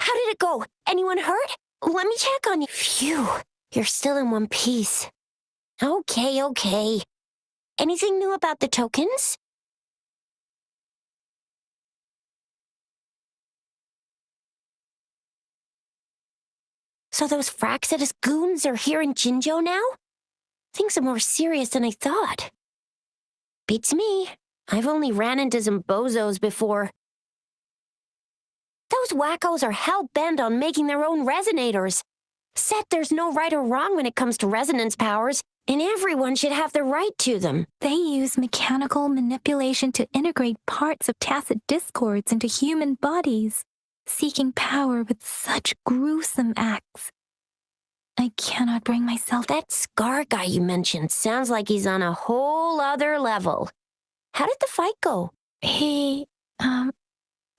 How did it go? Anyone hurt? Let me check on you. Phew, you're still in one piece. Okay. Anything new about the tokens? So those Fraxidus goons are here in Jinzhou now? Things are more serious than I thought. Beats me. I've only ran into some bozos before. Those wackos are hell-bent on making their own resonators. Said there's no right or wrong when it comes to resonance powers, and everyone should have the right to them. They use mechanical manipulation to integrate parts of tacit discords into human bodies, seeking power with such gruesome acts. I cannot bring myself. That Scar guy you mentioned sounds like he's on a whole other level. How did the fight go?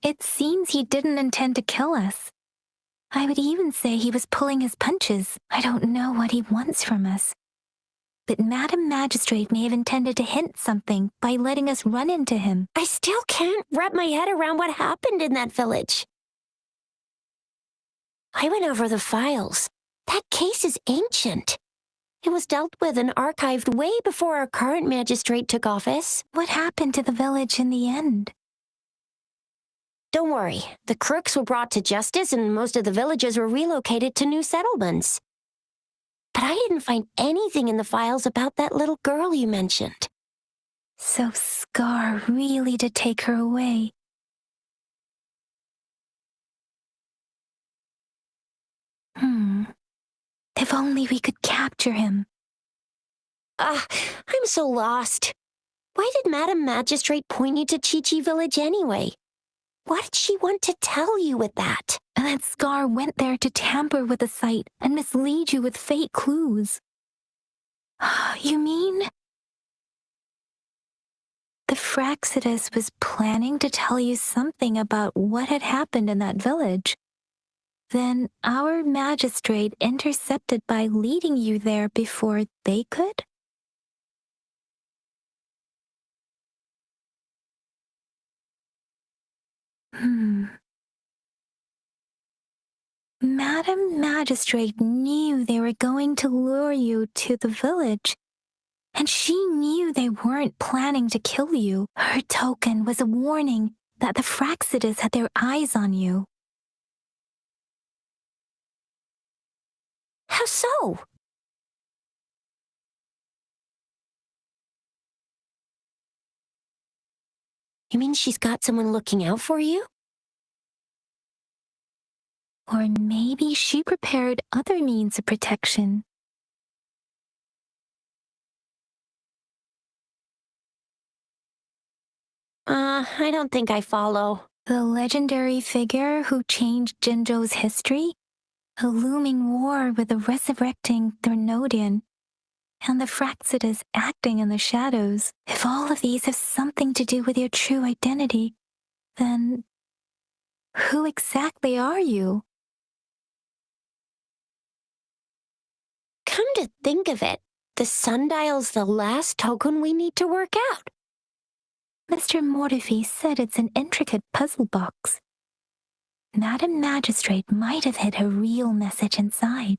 It seems he didn't intend to kill us. I would even say he was pulling his punches. I don't know what he wants from us. But Madam Magistrate may have intended to hint something by letting us run into him. I still can't wrap my head around what happened in that village. I went over the files. That case is ancient. It was dealt with and archived way before our current magistrate took office. What happened to the village in the end? Don't worry. The crooks were brought to justice and most of the villagers were relocated to new settlements. But I didn't find anything in the files about that little girl you mentioned. So Scar really did take her away. If only we could capture him. I'm so lost. Why did Madam Magistrate point you to Chi-Chi Village anyway? What did she want to tell you with that? And that Scar went there to tamper with the site and mislead you with fake clues. You mean? The Fraxidus was planning to tell you something about what had happened in that village. Then our magistrate intercepted by leading you there before they could? Madam Magistrate knew they were going to lure you to the village, and she knew they weren't planning to kill you. Her token was a warning that the Fraxidus had their eyes on you. How so? You mean she's got someone looking out for you? Or maybe she prepared other means of protection. I don't think I follow. The legendary figure who changed Jinzhou's history? A looming war with the resurrecting Thernodian, and the Fraxidus acting in the shadows. If all of these have something to do with your true identity, then who exactly are you? Come to think of it, the sundial's the last token we need to work out. Mr. Mortefi said it's an intricate puzzle box. Madam Magistrate might have hid her real message inside.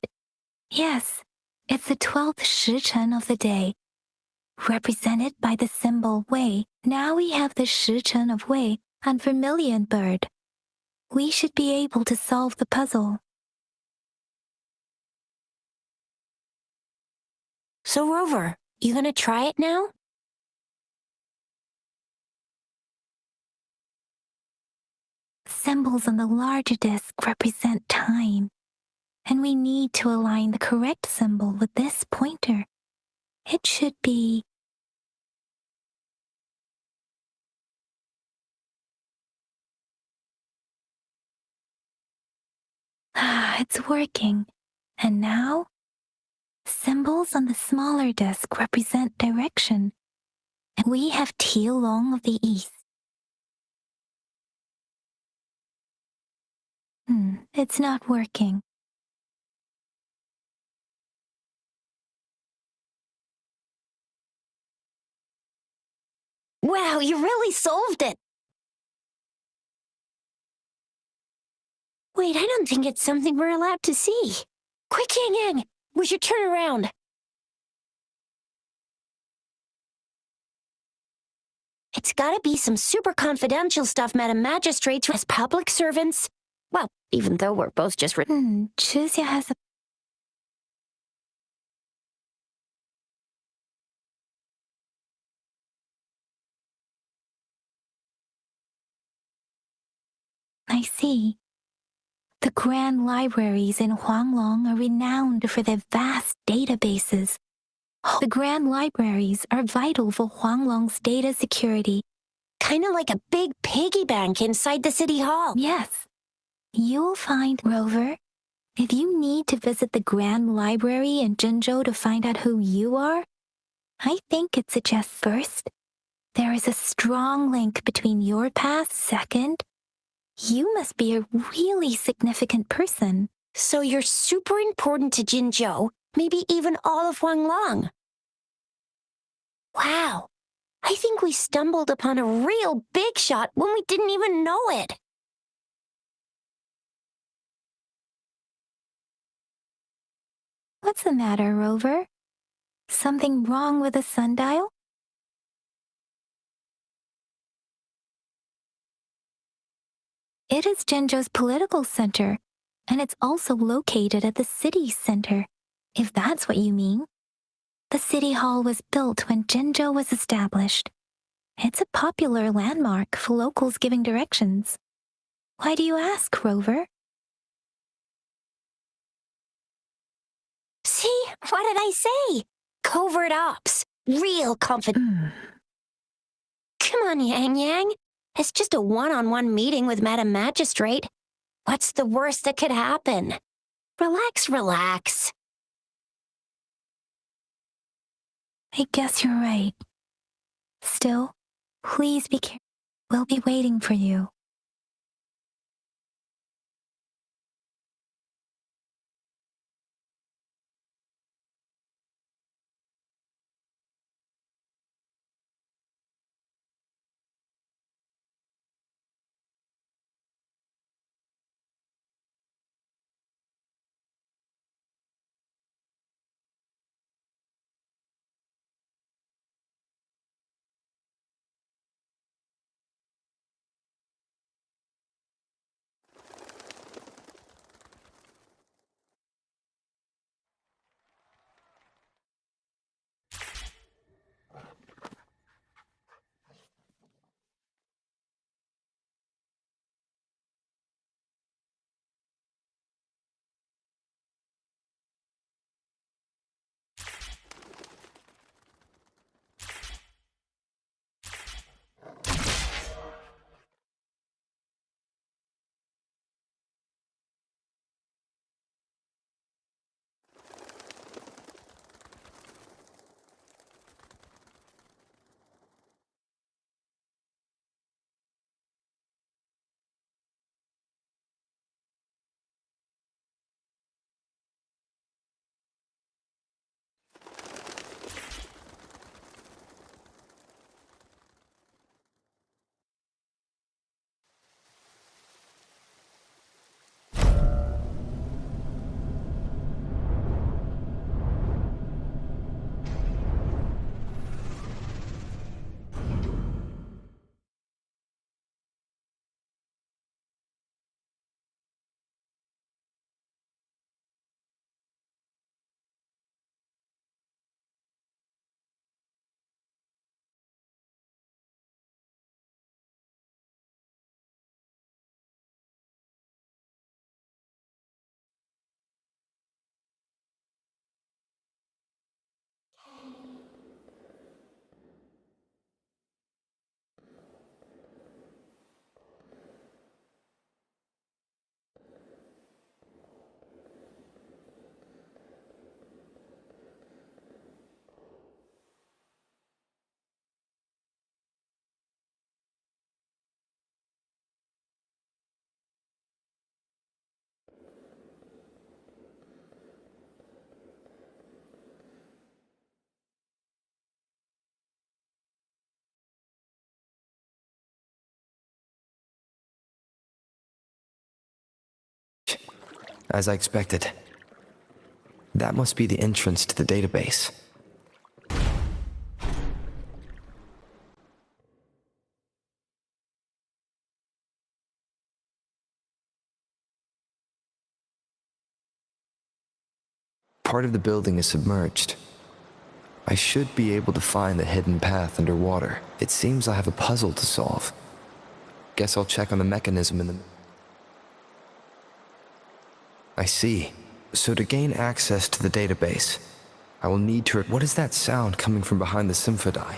Yes, it's the 12th Shichen of the day, represented by the symbol Wei. Now we have the Shichen of Wei and Vermilion Bird. We should be able to solve the puzzle. So Rover, you gonna try it now? Symbols on the larger disc represent time, and we need to align the correct symbol with this pointer. It should be... it's working. And now? Symbols on the smaller disc represent direction, and we have Tielong of the East. It's not working. Wow, you really solved it! Wait, I don't think it's something we're allowed to see. Quick, Yang Yang! We should turn around. It's gotta be some super confidential stuff Madam Magistrate as public servants. Well, even though we're both just Chuzia has a... I see. The grand libraries in Huanglong are renowned for their vast databases. The grand libraries are vital for Huanglong's data security. Kinda like a big piggy bank inside the city hall. Yes. You'll find, Rover, if you need to visit the grand library in Jinzhou to find out who you are, I think it suggests first, there is a strong link between your past. Second, you must be a really significant person. So you're super important to Jinzhou, maybe even all of Huanglong. Wow, I think we stumbled upon a real big shot when we didn't even know it. What's the matter, Rover? Something wrong with the sundial? It is Jinzhou's political center, and it's also located at the city center, if that's what you mean. The city hall was built when Jinzhou was established. It's a popular landmark for locals giving directions. Why do you ask, Rover? See, what did I say? Covert ops. Real confident. Come on, Yang Yang. It's just a one-on-one meeting with Madam Magistrate. What's the worst that could happen? Relax, relax. I guess you're right. Still, please be careful. We'll be waiting for you. As I expected. That must be the entrance to the database. Part of the building is submerged. I should be able to find the hidden path underwater. It seems I have a puzzle to solve. Guess I'll check on the mechanism in the... I see. So to gain access to the database, I will need to... What is that sound coming from behind the symphodi?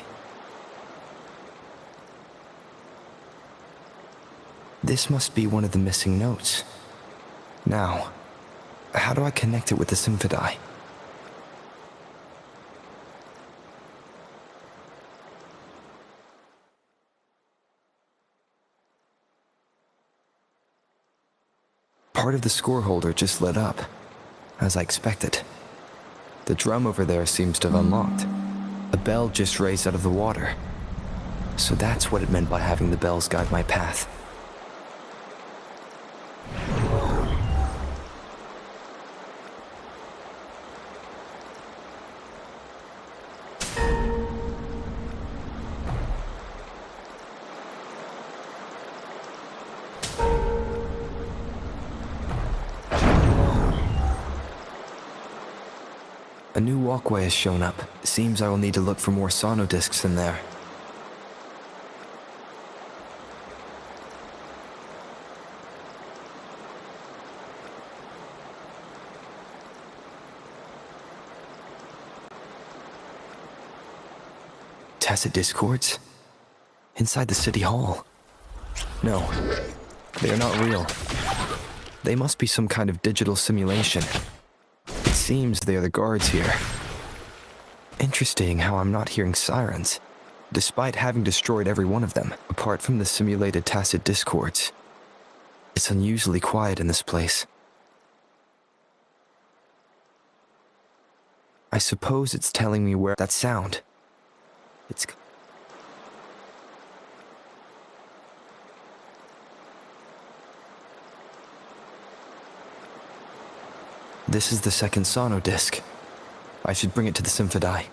This must be one of the missing notes. Now, how do I connect it with the symphodi? Part of the score holder just lit up, as I expected. The drum over there seems to have unlocked. A bell just raised out of the water. So that's what it meant by having the bells guide my path. A new walkway has shown up. Seems I will need to look for more sonodiscs in there. Tacit discords? Inside the city hall? No, they are not real. They must be some kind of digital simulation. It seems they are the guards here. Interesting how I'm not hearing sirens, despite having destroyed every one of them, apart from the simulated tacit discords. It's unusually quiet in this place. I suppose it's telling me where that sound. It's... This is the second sonodisc. I should bring it to the symphodi.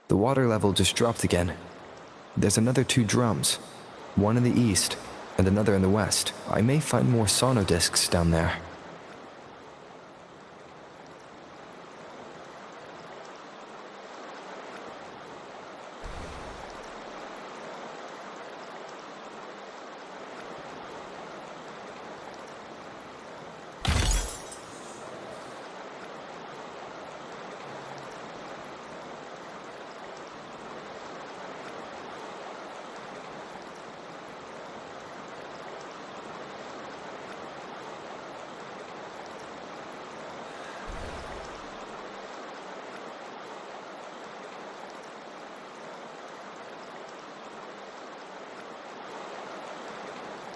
The water level just dropped again. There's another 2 drums, one in the east and another in the west. I may find more sonodiscs down there.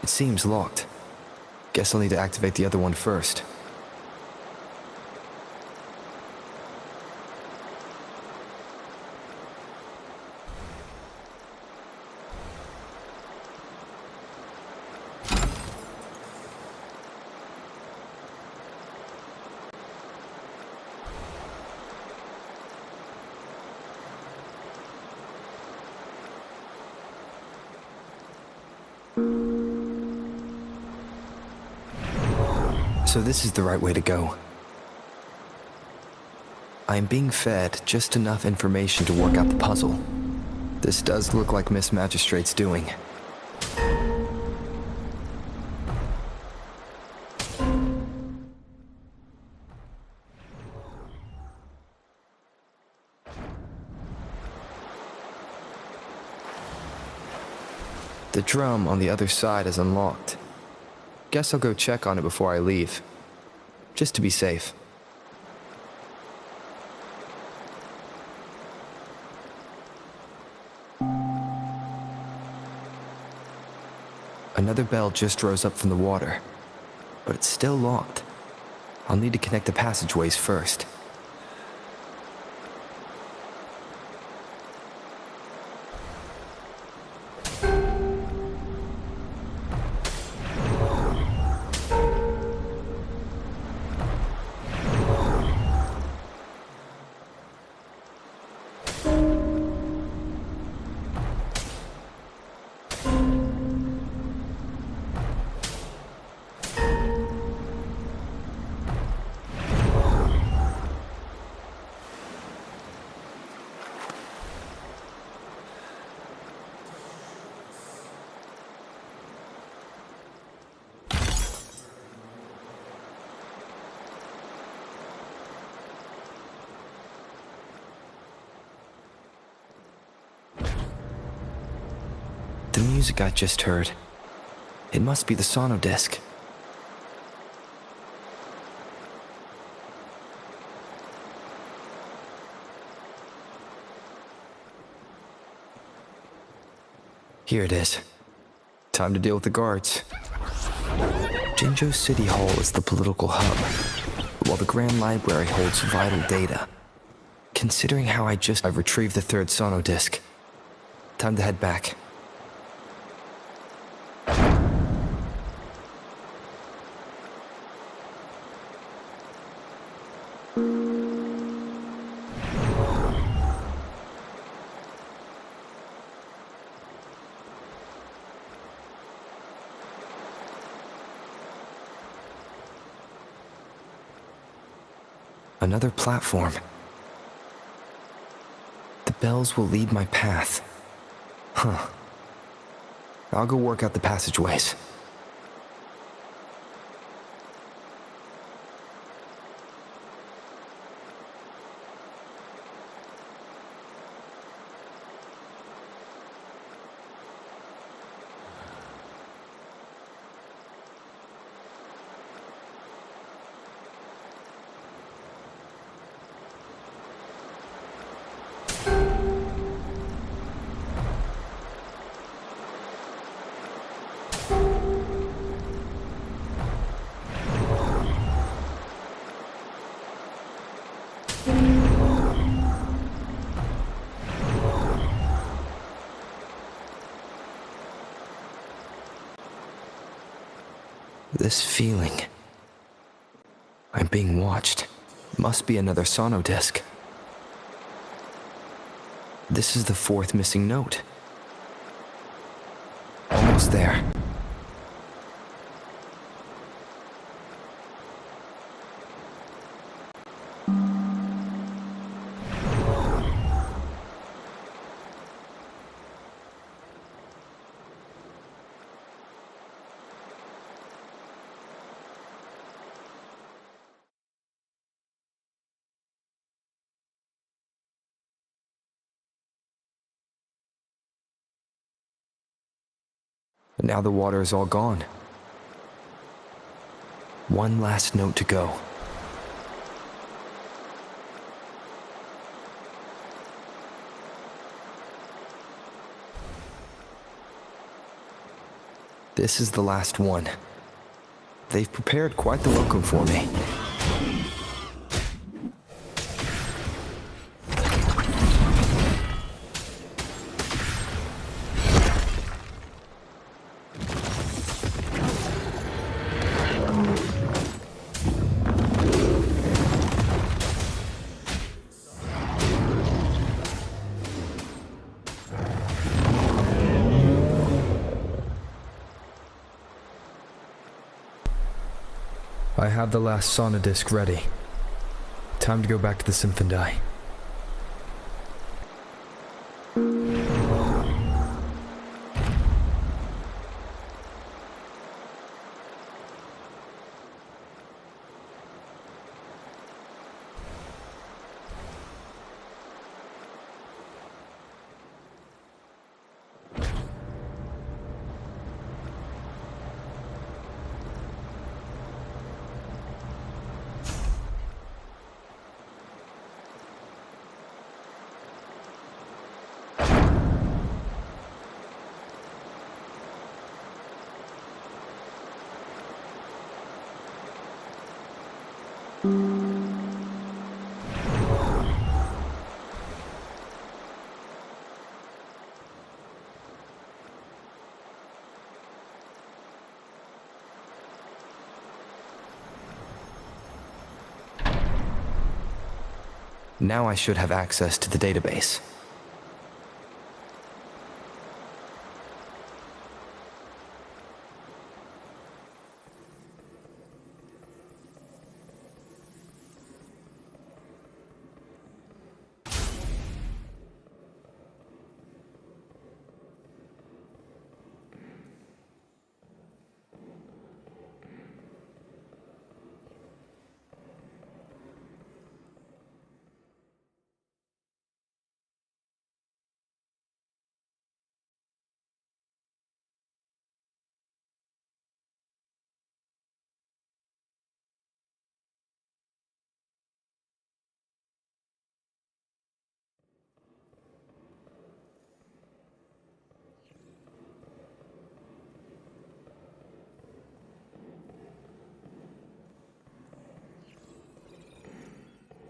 It seems locked. Guess I'll need to activate the other one first. So this is the right way to go. I am being fed just enough information to work out the puzzle. This does look like Miss Magistrate's doing. The drum on the other side is unlocked. Guess I'll go check on it before I leave, just to be safe. Another bell just rose up from the water, but it's still locked. I'll need to connect the passageways first. The music I just heard. It must be the sonodisc. Here it is. Time to deal with the guards. Jinzhou City Hall is the political hub, while the Grand Library holds vital data. Considering how I've retrieved the third sonodisc. Time to head back. Another platform. The bells will lead my path. Huh. I'll go work out the passageways. This feeling. I'm being watched. Must be another sonodisc. This is the fourth missing note. Almost there. Now the water is all gone. One last note to go. This is the last one. They've prepared quite the welcome for me. I have the last sonodisc ready. Time to go back to the Symphondai. Now I should have access to the database.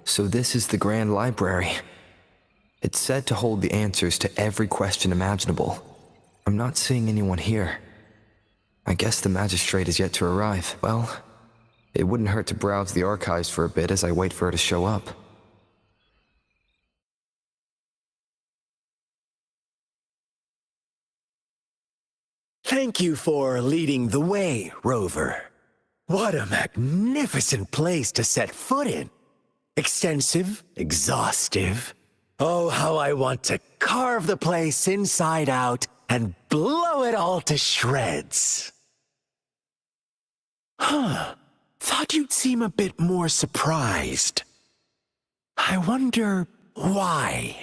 So this is the Grand Library. It's said to hold the answers to every question imaginable. I'm not seeing anyone here. I guess the magistrate is yet to arrive. Well, it wouldn't hurt to browse the archives for a bit as I wait for her to show up. Thank you for leading the way, Rover. What a magnificent place to set foot in. Extensive, exhaustive. Oh, how I want to carve the place inside out and blow it all to shreds. Thought you'd seem a bit more surprised. I wonder why.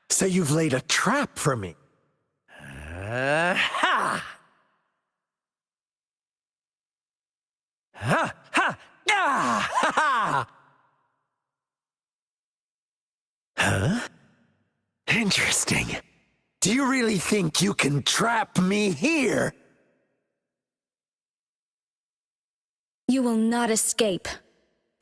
So you've laid a trap for me. Ha! Ha! Ha! Ah! Ha! Ha! Huh? Interesting. Do you really think you can trap me here? You will not escape.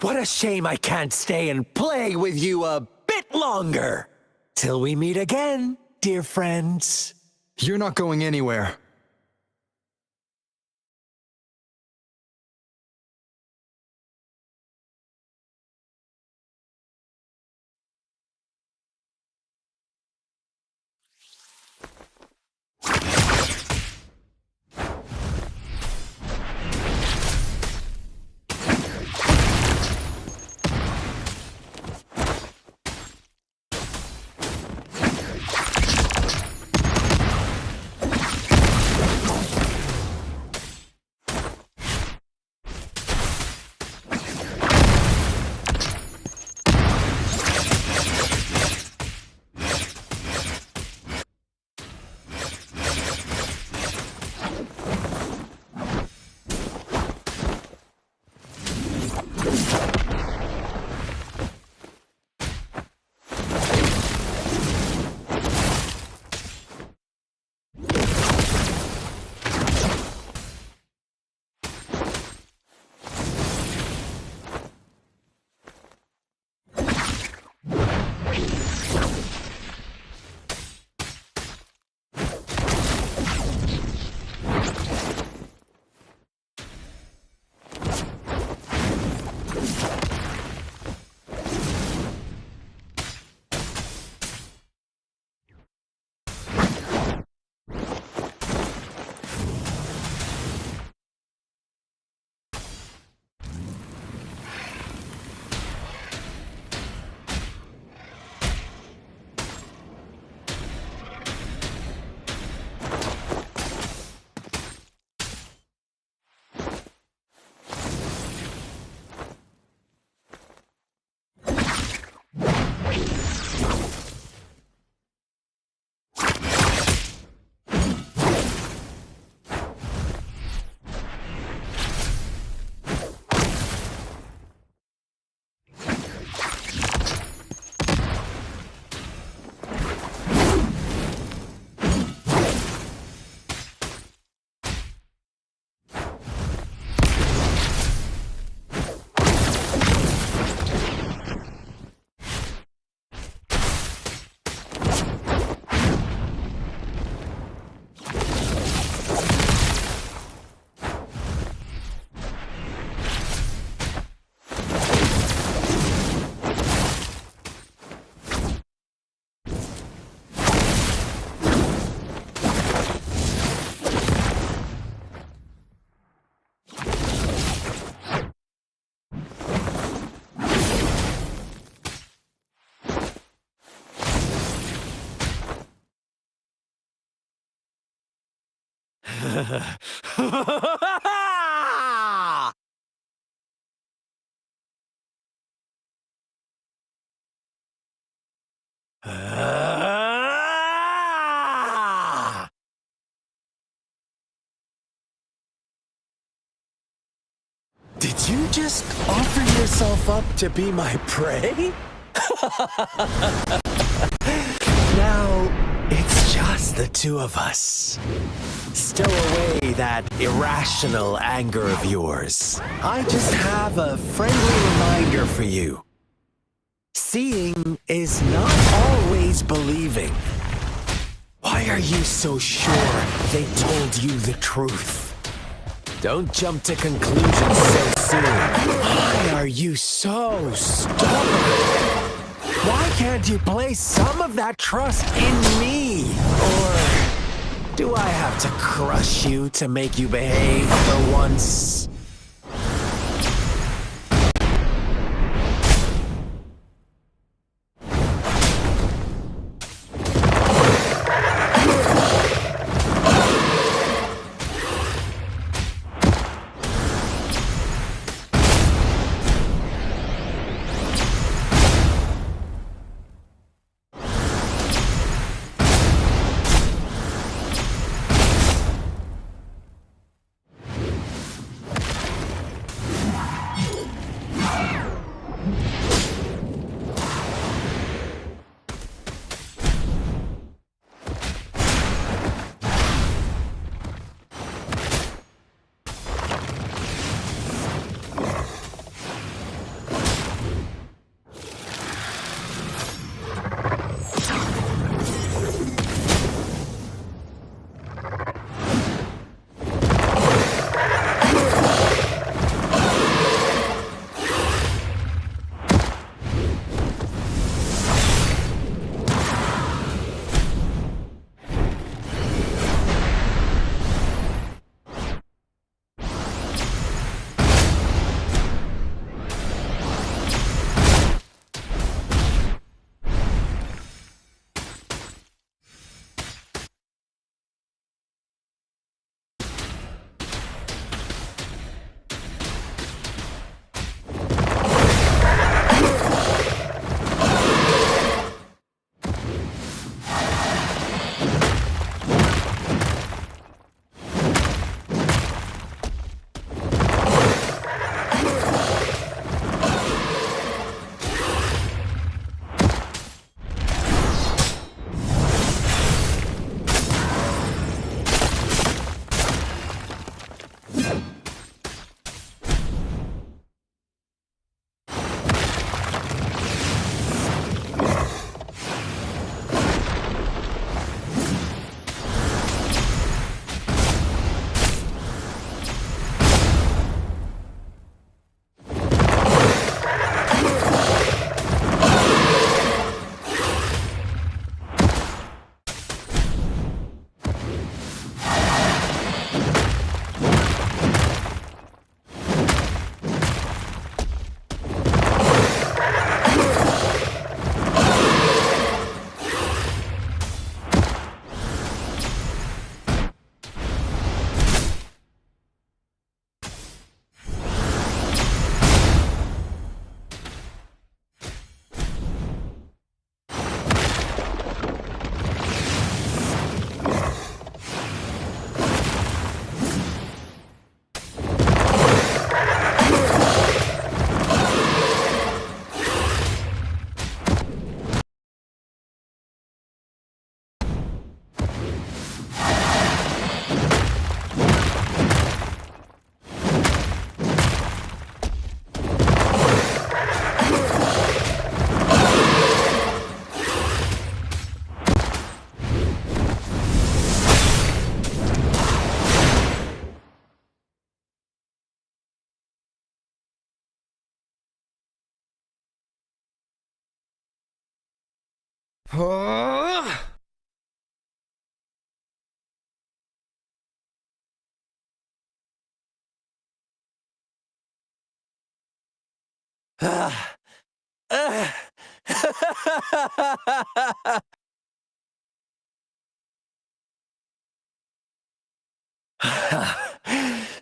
What a shame I can't stay and play with you a bit longer. Till we meet again, dear friends. You're not going anywhere. Did you just offer yourself up to be my prey? Now, it's just the two of us. Stow away that irrational anger of yours. I just have a friendly reminder for you. Seeing is not always believing. Why are you so sure they told you the truth? Don't jump to conclusions so soon. Why are you so stubborn? Why can't you place some of that trust in me? Or do I have to crush you to make you behave for once?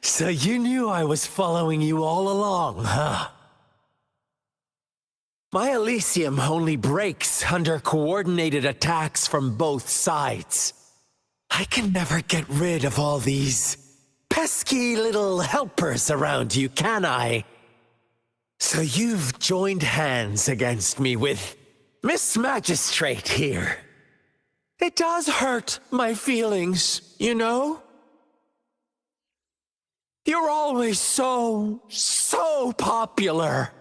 So you knew I was following you all along, huh? My Elysium only breaks under coordinated attacks from both sides. I can never get rid of all these pesky little helpers around you, can I? So you've joined hands against me with Miss Magistrate here. It does hurt my feelings, you know? You're always so popular.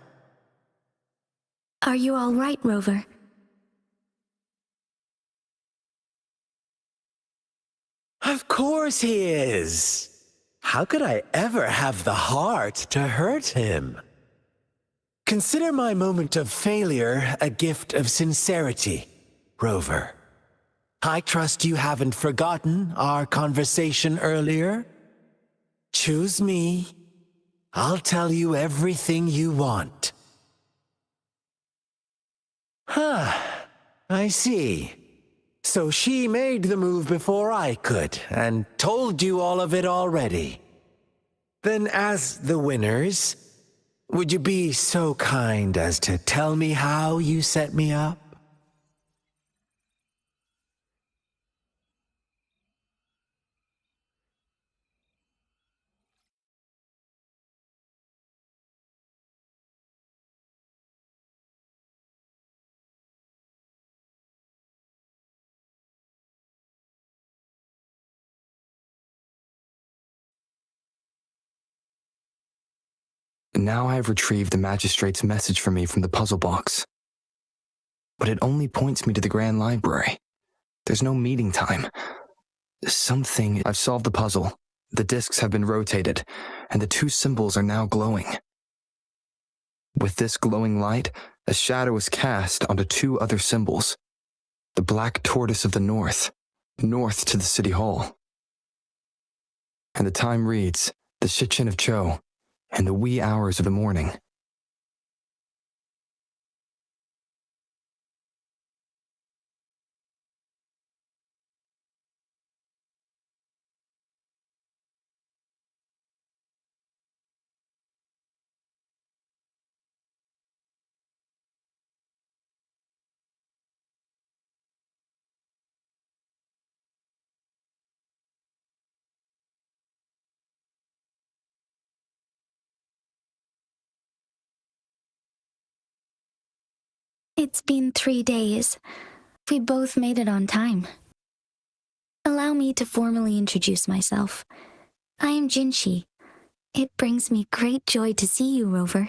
Are you all right, Rover? Of course he is. How could I ever have the heart to hurt him? Consider my moment of failure a gift of sincerity, Rover. I trust you haven't forgotten our conversation earlier. Choose me. I'll tell you everything you want. Huh. I see. So she made the move before I could, and told you all of it already. Then as the winners, would you be so kind as to tell me how you set me up? Now I have retrieved the magistrate's message for me from the puzzle box. But it only points me to the Grand Library. There's no meeting time. I've solved the puzzle. The discs have been rotated, and the two symbols are now glowing. With this glowing light, a shadow is cast onto two other symbols. The black tortoise of the north to the city hall. And the time reads, the Shichin of Cho, in the wee hours of the morning. It's been 3 days. We both made it on time. Allow me to formally introduce myself. I am Jinshi. It brings me great joy to see you, Rover.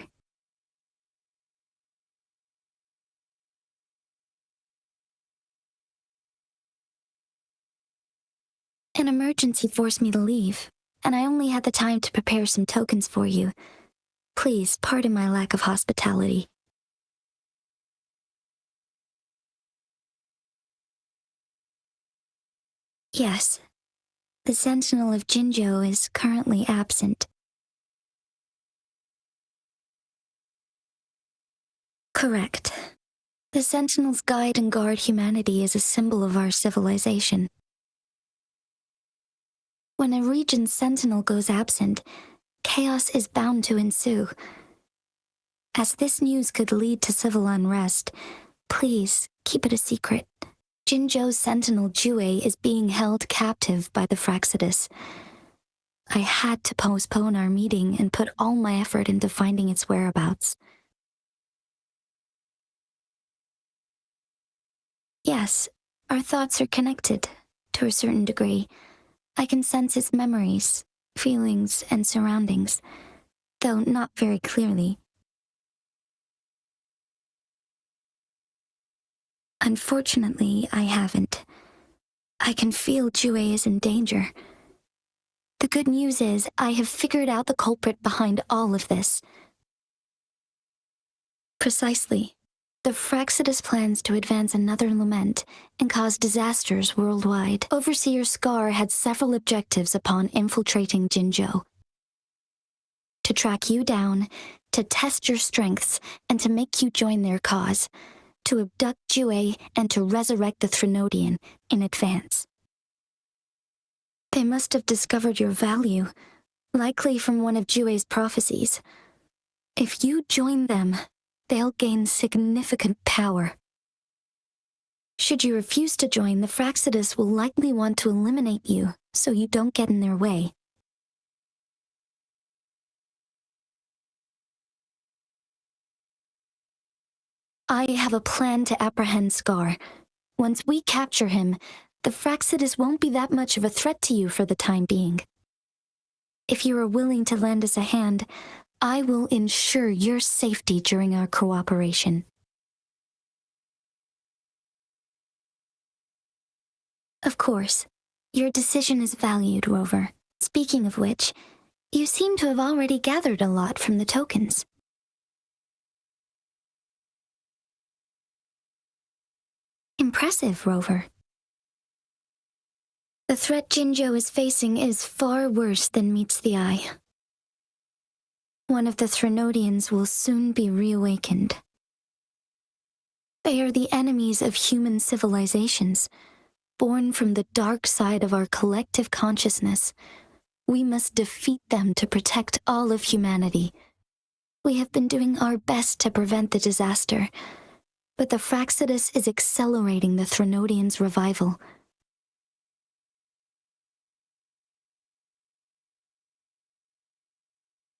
An emergency forced me to leave, and I only had the time to prepare some tokens for you. Please pardon my lack of hospitality. Yes, the Sentinel of Jinjo is currently absent. Correct. The Sentinels guide and guard humanity as a symbol of our civilization. When a region's sentinel goes absent, chaos is bound to ensue. As this news could lead to civil unrest, please keep it a secret. Jinzhou's sentinel Jue is being held captive by the Fraxidus. I had to postpone our meeting and put all my effort into finding its whereabouts. Yes, our thoughts are connected, to a certain degree. I can sense its memories, feelings, and surroundings, though not very clearly. Unfortunately, I haven't. I can feel Jue is in danger. The good news is I have figured out the culprit behind all of this. Precisely. The Fraxidus plans to advance another lament and cause disasters worldwide. Overseer Scar had several objectives upon infiltrating Jinzhou. To track you down, to test your strengths, and to make you join their cause. To abduct Jue and to resurrect the Threnodian in advance. They must have discovered your value, likely from one of Jue's prophecies. If you join them, they'll gain significant power. Should you refuse to join, the Fraxidus will likely want to eliminate you, so you don't get in their way. I have a plan to apprehend Scar. Once we capture him, the Fraxidus won't be that much of a threat to you for the time being. If you are willing to lend us a hand, I will ensure your safety during our cooperation. Of course, your decision is valued, Rover. Speaking of which, you seem to have already gathered a lot from the tokens. Impressive, Rover. The threat Jinzhou is facing is far worse than meets the eye. One of the Threnodians will soon be reawakened. They are the enemies of human civilizations, born from the dark side of our collective consciousness. We must defeat them to protect all of humanity. We have been doing our best to prevent the disaster, but the Fraxidus is accelerating the Threnodians' revival.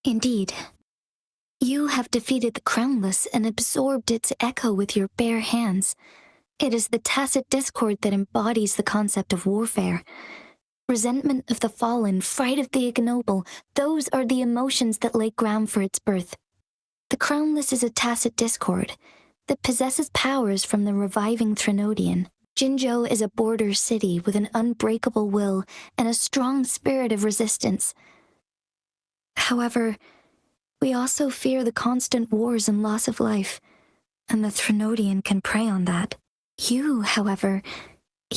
Indeed, you have defeated the Crownless and absorbed its echo with your bare hands. It is the tacit discord that embodies the concept of warfare. Resentment of the fallen, fright of the ignoble, those are the emotions that lay ground for its birth. The Crownless is a tacit discord that possesses powers from the reviving Threnodian. Jinzhou is a border city with an unbreakable will and a strong spirit of resistance. However, we also fear the constant wars and loss of life, and the Threnodian can prey on that. You, however,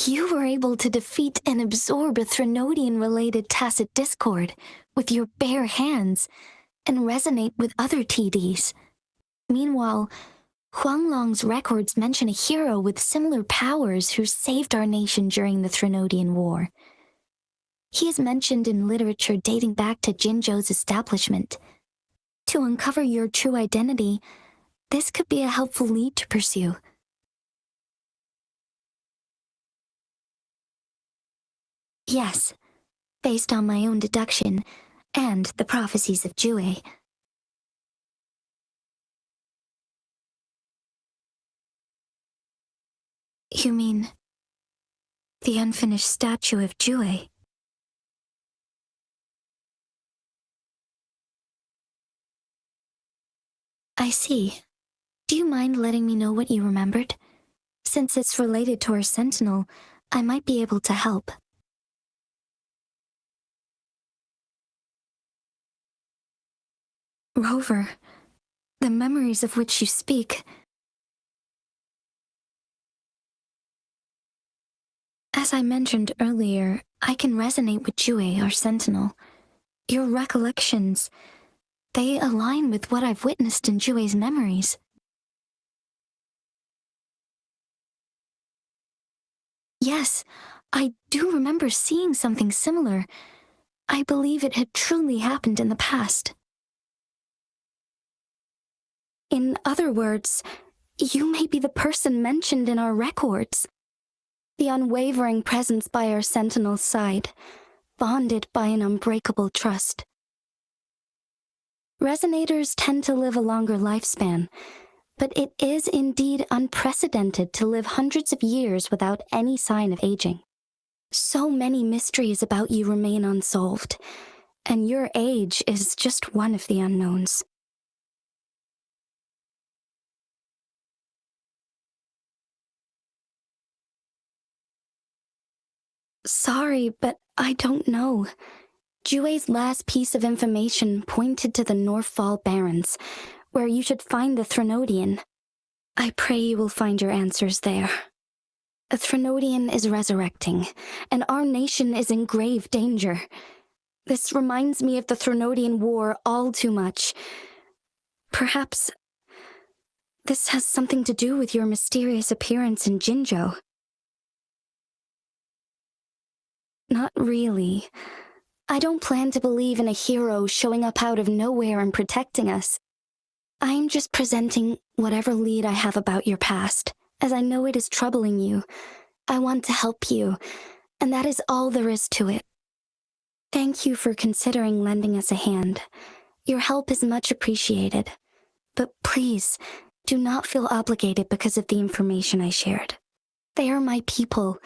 you were able to defeat and absorb a Threnodian-related tacit discord with your bare hands and resonate with other TDs. Meanwhile, Huanglong's records mention a hero with similar powers who saved our nation during the Threnodian War. He is mentioned in literature dating back to Jinzhou's establishment. To uncover your true identity, this could be a helpful lead to pursue. Yes, based on my own deduction and the prophecies of Jue. You mean the unfinished statue of Jue? I see. Do you mind letting me know what you remembered? Since it's related to our sentinel, I might be able to help. Rover, the memories of which you speak. As I mentioned earlier, I can resonate with Jue, our sentinel. Your recollections, they align with what I've witnessed in Jue's memories. Yes, I do remember seeing something similar. I believe it had truly happened in the past. In other words, you may be the person mentioned in our records. The unwavering presence by our sentinel's side, bonded by an unbreakable trust. Resonators tend to live a longer lifespan, but it is indeed unprecedented to live hundreds of years without any sign of aging. So many mysteries about you remain unsolved, and your age is just one of the unknowns. Sorry, but I don't know. Jue's last piece of information pointed to the Northfall Barrens, where you should find the Threnodian. I pray you will find your answers there. A Threnodian is resurrecting, and our nation is in grave danger. This reminds me of the Threnodian War all too much. Perhaps this has something to do with your mysterious appearance in Jinzhou. Not really. I don't plan to believe in a hero showing up out of nowhere and protecting us. I'm just presenting whatever lead I have about your past, as I know it is troubling you. I want to help you, and that is all there is to it. Thank you for considering lending us a hand. Your help is much appreciated. But please, do not feel obligated because of the information I shared. They are my people,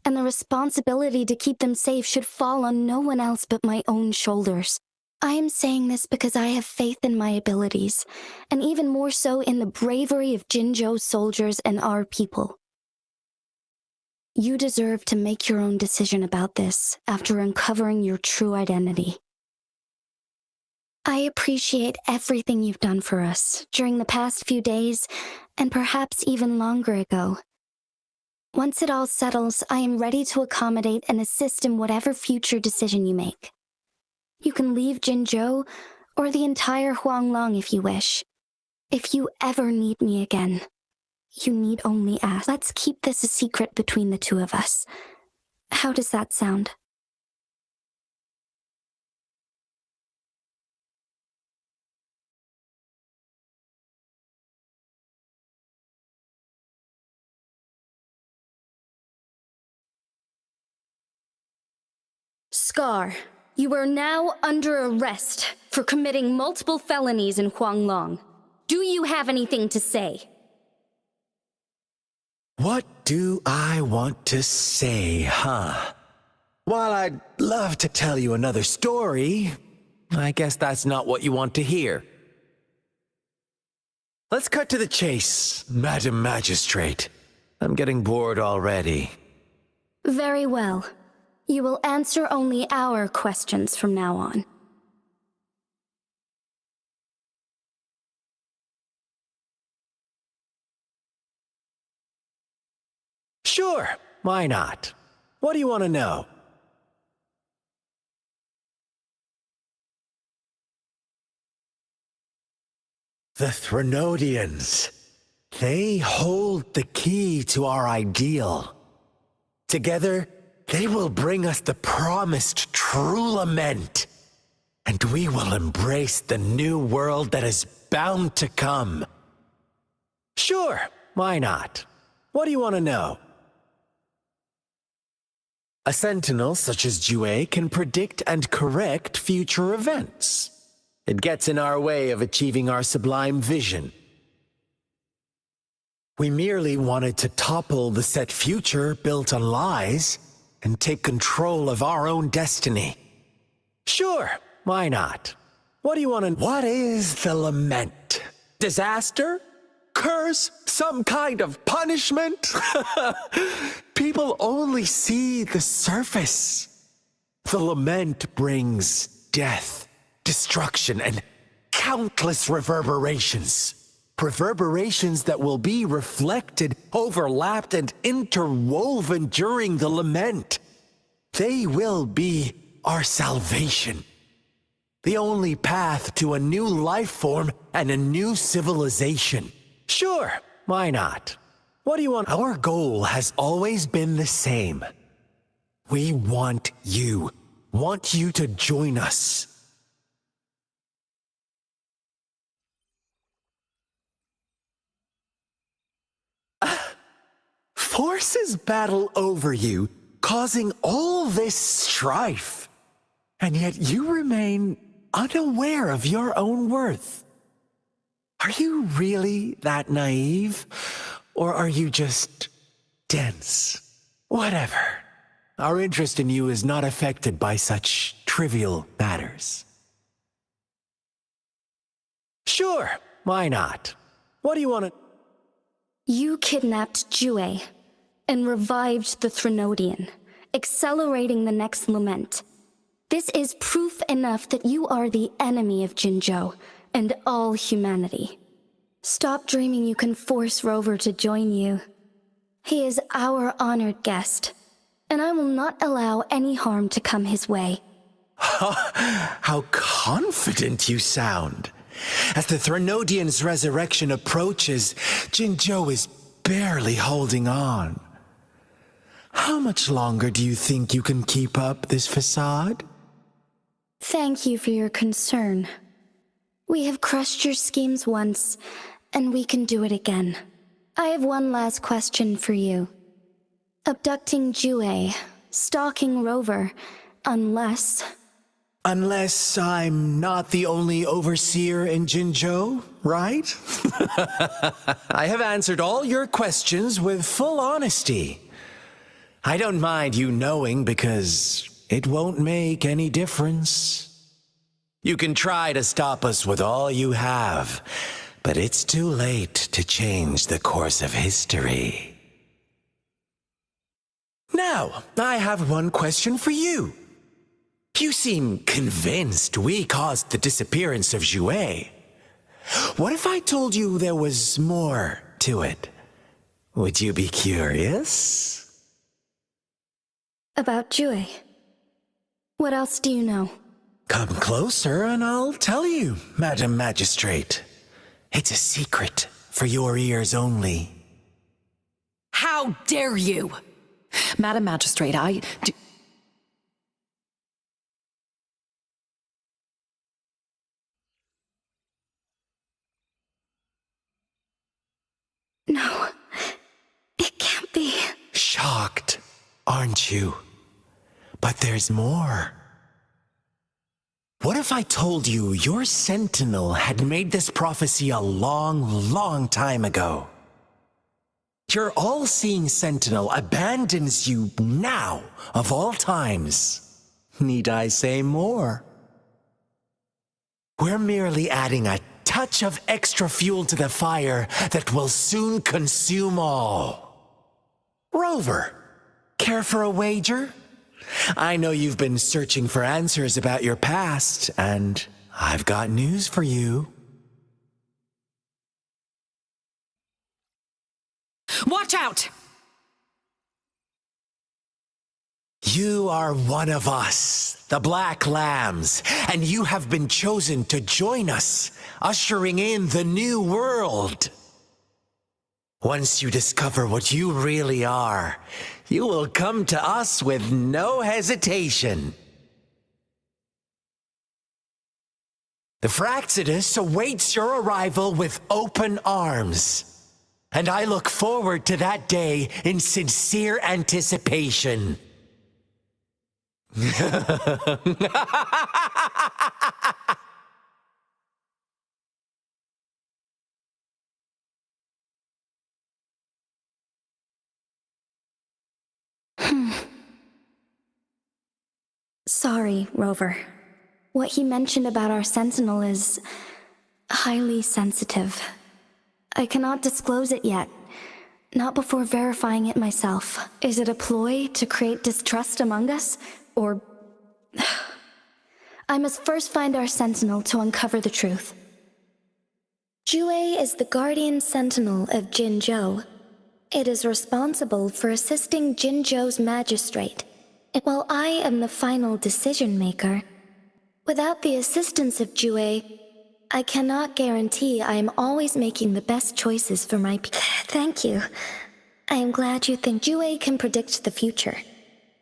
and the responsibility to keep them safe should fall on no one else but my own shoulders. I am saying this because I have faith in my abilities, and even more so in the bravery of Jinzhou's soldiers and our people. You deserve to make your own decision about this after uncovering your true identity. I appreciate everything you've done for us during the past few days, and perhaps even longer ago. Once it all settles, I am ready to accommodate and assist in whatever future decision you make. You can leave Jinzhou, or the entire Huanglong if you wish. If you ever need me again, you need only ask. Let's keep this a secret between the two of us. How does that sound? Scar, you are now under arrest for committing multiple felonies in Huanglong. Do you have anything to say? What do I want to say, huh? While I'd love to tell you another story, I guess that's not what you want to hear. Let's cut to the chase, Madam Magistrate. I'm getting bored already. Very well. You will answer only our questions from now on. Sure, why not? What do you want to know? The Threnodians. They hold the key to our ideal. Together, they will bring us the promised true lament. And we will embrace the new world that is bound to come. Sure, why not? What do you want to know? A sentinel such as Jue can predict and correct future events. It gets in our way of achieving our sublime vision. We merely wanted to topple the set future built on lies and take control of our own destiny. Sure, why not? What do you want to... What is the lament? Disaster? Curse? Some kind of punishment? People only see the surface. The lament brings death, destruction, and countless reverberations. Reverberations that will be reflected, overlapped, and interwoven during the lament. They will be our salvation. The only path to a new life form and a new civilization. Sure, why not? What do you want? Our goal has always been the same. We want you to join us. Forces battle over you, causing all this strife. And yet you remain unaware of your own worth. Are you really that naive? Or are you just dense? Whatever. Our interest in you is not affected by such trivial matters. Sure, why not? What do you want to... You kidnapped Jue and revived the Threnodian, accelerating the next lament. This is proof enough that you are the enemy of Jinzhou and all humanity. Stop dreaming you can force Rover to join you. He is our honored guest, and I will not allow any harm to come his way. How confident you sound. As the Threnodian's resurrection approaches, Jinzhou is barely holding on. How much longer do you think you can keep up this facade? Thank you for your concern. We have crushed your schemes once, and we can do it again. I have one last question for you. Abducting Jue, stalking Rover, unless... Unless I'm not the only overseer in Jinzhou, right? I have answered all your questions with full honesty. I don't mind you knowing because it won't make any difference. You can try to stop us with all you have, but it's too late to change the course of history. Now, I have one question for you. You seem convinced we caused the disappearance of Jue. What if I told you there was more to it? Would you be curious? About Jue. What else do you know? Come closer and I'll tell you, Madam Magistrate. It's a secret for your ears only. How dare you! Madam Magistrate, I do... No, it can't be. Shocked, aren't you? But there's more. What if I told you your sentinel had made this prophecy a long, long time ago? Your all-seeing sentinel abandons you now, of all times. Need I say more? We're merely adding a touch of extra fuel to the fire that will soon consume all. Rover, care for a wager? I know you've been searching for answers about your past, and I've got news for you. Watch out! You are one of us, the Black Lambs, and you have been chosen to join us, ushering in the new world. Once you discover what you really are, you will come to us with no hesitation. The Fraxidus awaits your arrival with open arms, and I look forward to that day in sincere anticipation. Sorry, Rover. What he mentioned about our sentinel is highly sensitive. I cannot disclose it yet, not before verifying it myself. Is it a ploy to create distrust among us, or... I must first find our sentinel to uncover the truth. Jue is the guardian sentinel of Jinzhou. It is responsible for assisting Jinzhou's magistrate. While I am the final decision maker, without the assistance of Jue, I cannot guarantee I am always making the best choices for my people. Thank you. I am glad you think Jue can predict the future.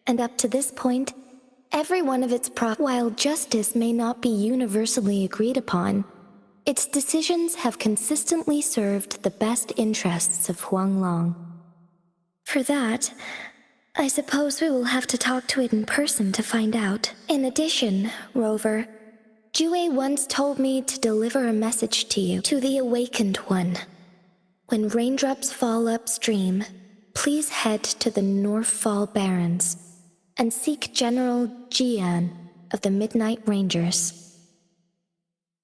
And up to this point, every one of its while justice may not be universally agreed upon, its decisions have consistently served the best interests of Huanglong. For that, I suppose we will have to talk to it in person to find out. In addition, Rover, Jue once told me to deliver a message to you, to the Awakened One. When raindrops fall upstream, please head to the Northfall Barrens and seek General Jian of the Midnight Rangers.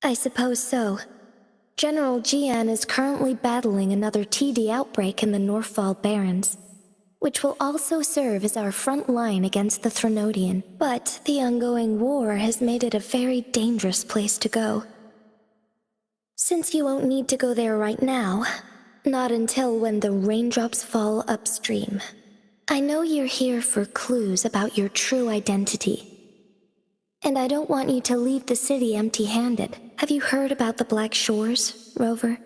I suppose so. General Jian is currently battling another TD outbreak in the Northfall Barrens, which will also serve as our front line against the Threnodian. But the ongoing war has made it a very dangerous place to go. Since you won't need to go there right now, not until when the raindrops fall upstream, I know you're here for clues about your true identity. And I don't want you to leave the city empty-handed. Have you heard about the Black Shores, Rover?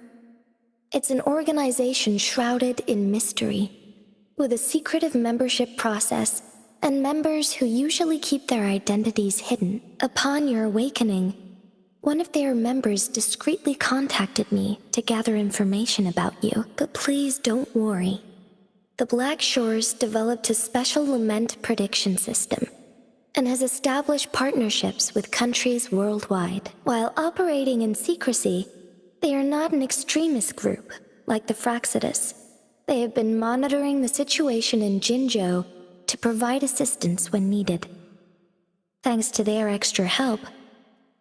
It's an organization shrouded in mystery. with a secretive membership process and members who usually keep their identities hidden. Upon your awakening, one of their members discreetly contacted me to gather information about you. But please don't worry. The Black Shores developed a special lament prediction system and has established partnerships with countries worldwide. While operating in secrecy, they are not an extremist group like the Fraxidus. They have been monitoring the situation in Jinzhou to provide assistance when needed. Thanks to their extra help,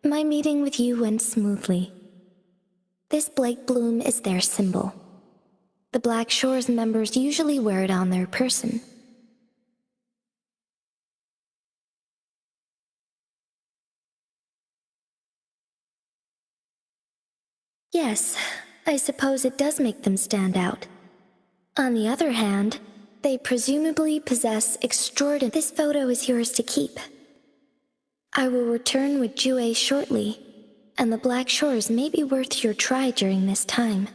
my meeting with you went smoothly. This Blake Bloom is their symbol. The Black Shores members usually wear it on their person. Yes, I suppose it does make them stand out. On the other hand, they presumably possess extraordinary... This photo is yours to keep. I will return with Jue shortly, and the Black Shores may be worth your try during this time.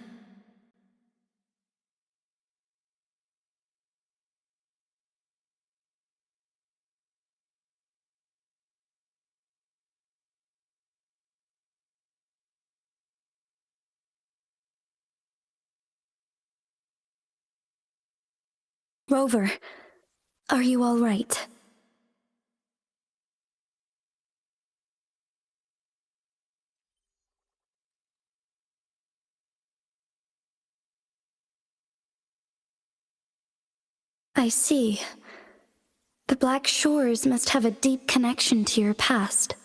Rover, are you all right? I see. The Black Shores must have a deep connection to your past.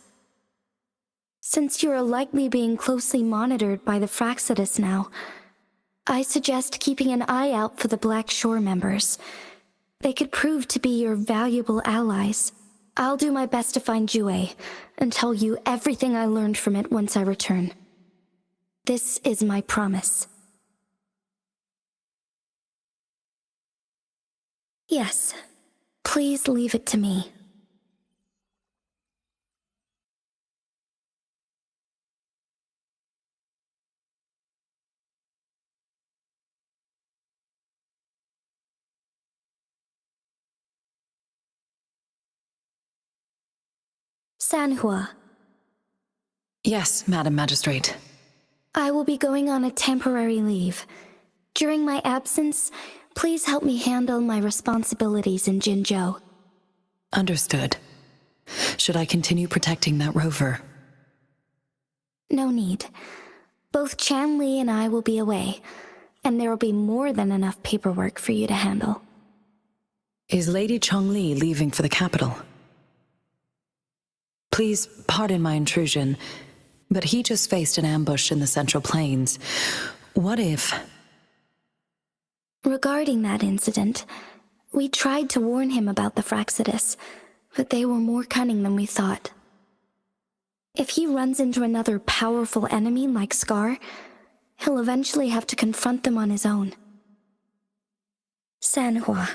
Since you are likely being closely monitored by the Fraxidus now, I suggest keeping an eye out for the Black Shore members. They could prove to be your valuable allies. I'll do my best to find Jue and tell you everything I learned from it once I return. This is my promise. Yes, please leave it to me. Sanhua. Yes, Madam Magistrate. I will be going on a temporary leave. During my absence, please help me handle my responsibilities in Jinzhou. Understood. Should I continue protecting that rover? No need. Both Chan Li and I will be away, and there will be more than enough paperwork for you to handle. Is Lady Chongli leaving for the capital? Please pardon my intrusion, but he just faced an ambush in the Central Plains. What if... Regarding that incident, we tried to warn him about the Fraxidus, but they were more cunning than we thought. If he runs into another powerful enemy like Scar, he'll eventually have to confront them on his own. Sanhua,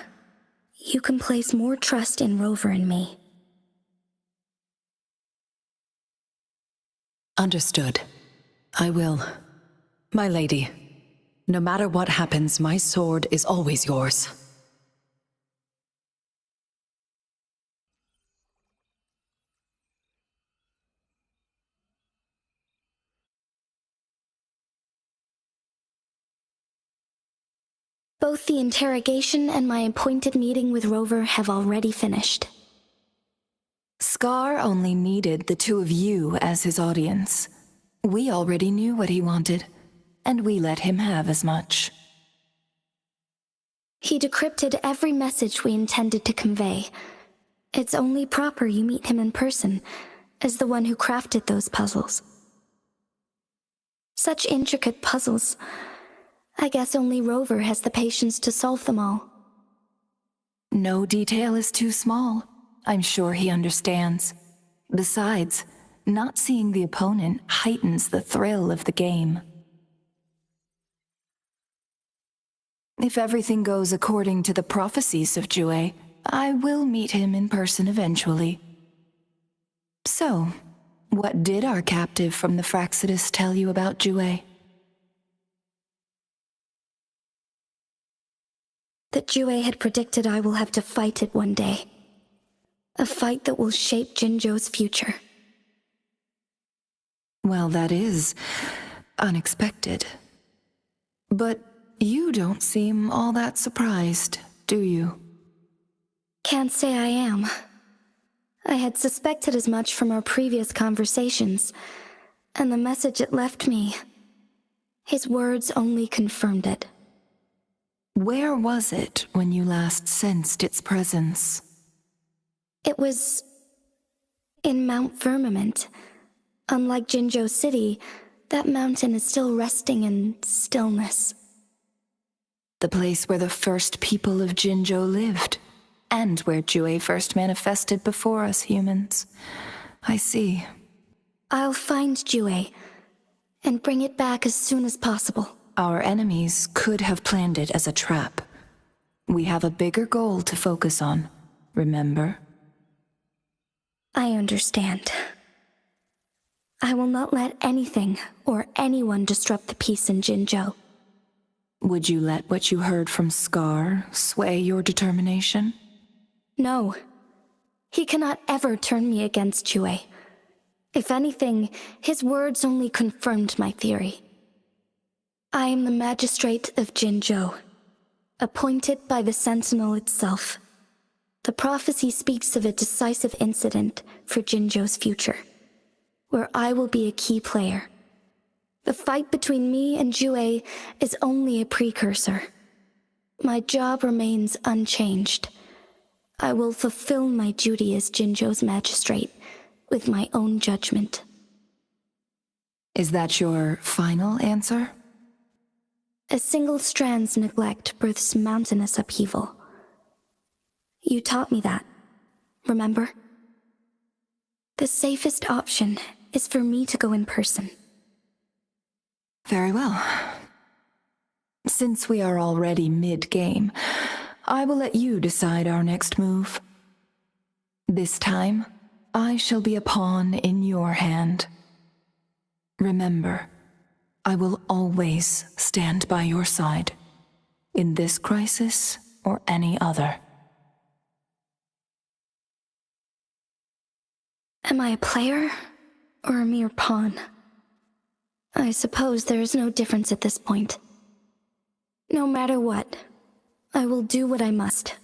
you can place more trust in Rover and me. Understood. I will. My lady, no matter what happens, my sword is always yours. Both the interrogation and my appointed meeting with Rover have already finished. Scar only needed the two of you as his audience. We already knew what he wanted, and we let him have as much. He decrypted every message we intended to convey. It's only proper you meet him in person, as the one who crafted those puzzles. Such intricate puzzles. I guess only Rover has the patience to solve them all. No detail is too small. I'm sure he understands. Besides, not seeing the opponent heightens the thrill of the game. If everything goes according to the prophecies of Jue, I will meet him in person eventually. So, what did our captive from the Fraxidus tell you about Jue? that Jue had predicted I will have to fight it one day. A fight that will shape Jinzhou's future. Well, that is unexpected. But you don't seem all that surprised, do you? Can't say I am. I had suspected as much from our previous conversations, and the message it left me, his words only confirmed it. Where was it when you last sensed its presence? It was in Mount Firmament. Unlike Jinzhou City, that mountain is still resting in stillness. The place where the first people of Jinzhou lived, and where Jue first manifested before us humans. I see. I'll find Jue, and bring it back as soon as possible. Our enemies could have planned it as a trap. We have a bigger goal to focus on, remember? I understand. I will not let anything or anyone disrupt the peace in Jinzhou. Would you let what you heard from Scar sway your determination? No. He cannot ever turn me against Jue. If anything, his words only confirmed my theory. I am the magistrate of Jinzhou, appointed by the Sentinel itself. The prophecy speaks of a decisive incident for Jinzhou's future, where I will be a key player. The fight between me and Jue is only a precursor. My job remains unchanged. I will fulfill my duty as Jinzhou's magistrate with my own judgment. Is that your final answer? A single strand's neglect births mountainous upheaval. You taught me that, remember? The safest option is for me to go in person. Very well. Since we are already mid-game, I will let you decide our next move. This time, I shall be a pawn in your hand. Remember, I will always stand by your side, in this crisis or any other. Am I a player or a mere pawn? I suppose there is no difference at this point. No matter what, I will do what I must.